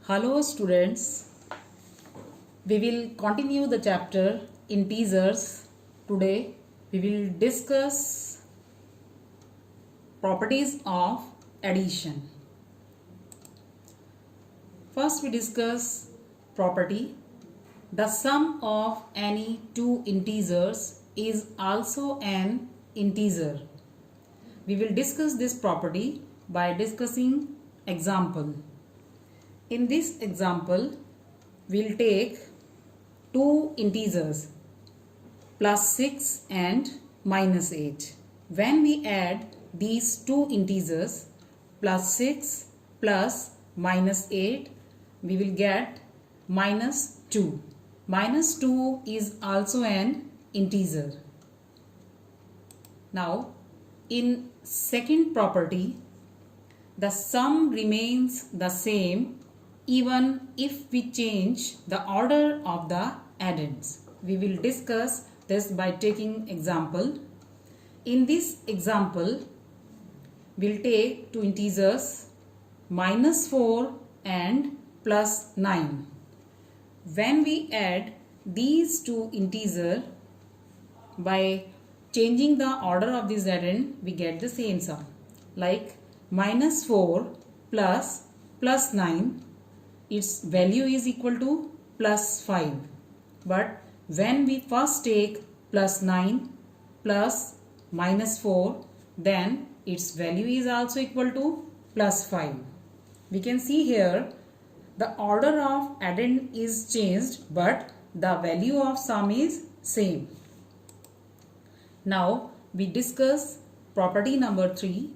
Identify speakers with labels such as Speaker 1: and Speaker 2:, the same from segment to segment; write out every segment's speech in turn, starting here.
Speaker 1: Hello students, we will continue the chapter integers. Today we will discuss properties of addition. First we discuss property. The sum of any two integers is also an integer. We will discuss this property by discussing example. In this example, we'll take two integers plus 6 and minus 8. When we add these two integers plus 6 plus minus 8, we will get minus 2. Minus 2 is also an integer. Now, in second property, the sum remains the same even if we change the order of the addends. We will discuss this by taking example. In this example, we'll take two integers minus 4 and plus 9. When we add these two integers by changing the order of this addend, we get the same sum. Like minus 4 plus 9, its value is equal to plus 5. But when we first take plus 9 plus minus 4, then its value is also equal to plus 5. We can see here the order of addend is changed, but the value of sum is same. Now we discuss property number 3.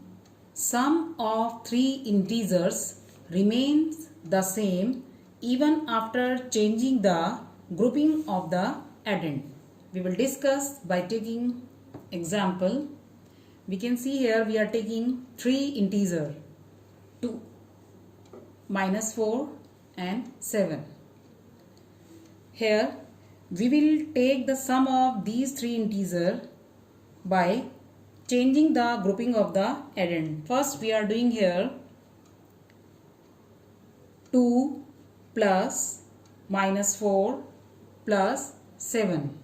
Speaker 1: Sum of three integers remains the same even after changing the grouping of the addend. We will discuss by taking example. We can see here we are taking three integers 2, minus 4 and 7. Here we will take the sum of these three integers by changing the grouping of the addend. First we are doing here 2 plus minus 4 plus 7.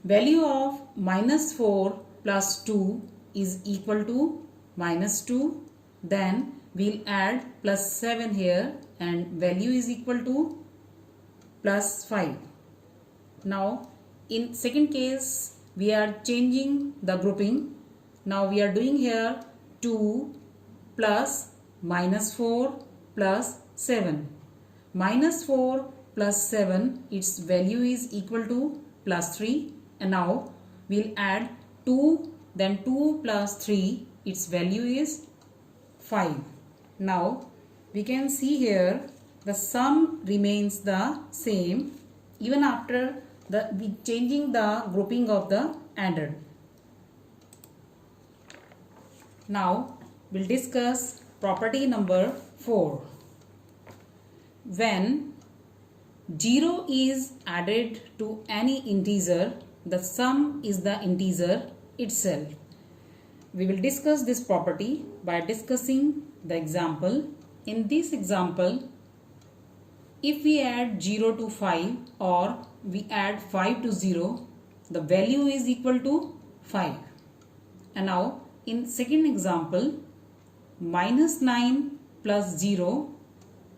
Speaker 1: Value of minus 4 plus 2 is equal to minus 2. Then we'll add plus 7 here and value is equal to plus 5. Now in second case we are changing the grouping. Now we are doing here 2 plus minus 4 plus 7. Minus 4 plus 7, its value is equal to plus 3. And now we'll add 2, then 2 plus 3, its value is 5. Now we can see here the sum remains the same even after we changing the grouping of the addend. Now we'll discuss property number 4. When 0 is added to any integer, the sum is the integer itself. We will discuss this property by discussing the example. In this example, if we add 0 to 5 or we add 5 to 0, the value is equal to 5. And now in second example, minus 9 plus 0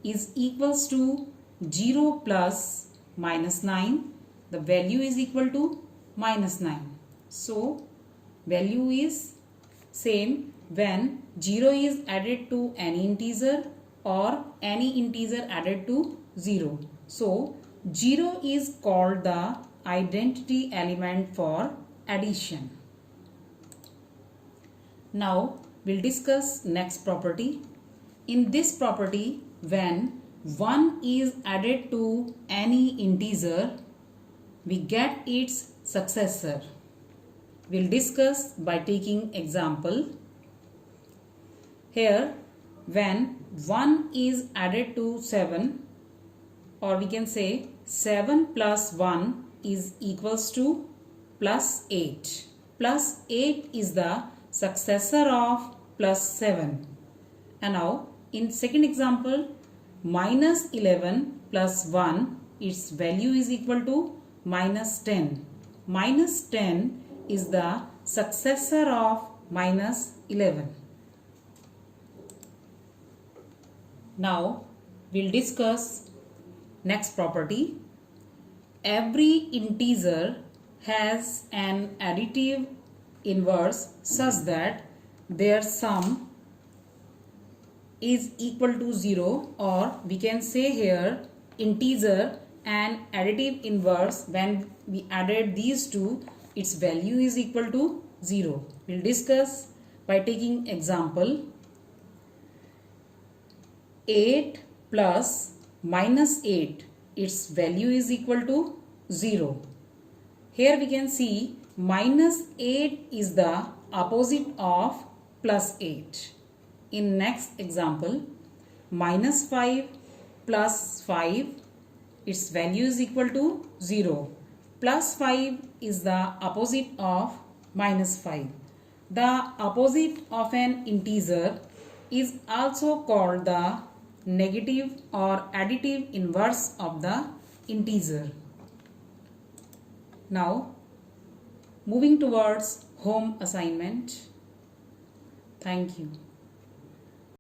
Speaker 1: is equals to 0 plus minus 9. The value is equal to minus 9. So value is same when 0 is added to any integer or any integer added to 0. So 0 is called the identity element for addition. Now we'll discuss next property. In this property, when 1 is added to any integer, we get its successor. We'll discuss by taking example. Here when 1 is added to 7, or we can say 7 plus 1 is equals to plus 8. Plus 8 is the successor of plus 7. And now in second example, minus 11 plus 1, its value is equal to minus 10. Minus 10 is the successor of minus 11. Now we'll discuss next property. Every integer has an additive inverse such that their sum is equal to 0, or we can say here integer and additive inverse, when we added these two, its value is equal to 0. We'll discuss by taking example. 8 plus minus 8, its value is equal to 0. Here we can see minus 8 is the opposite of plus 8. In next example, minus 5 plus 5, its value is equal to 0. Plus 5 is the opposite of minus 5. The opposite of an integer is also called the negative or additive inverse of the integer. Now, moving towards home assignment. Thank you.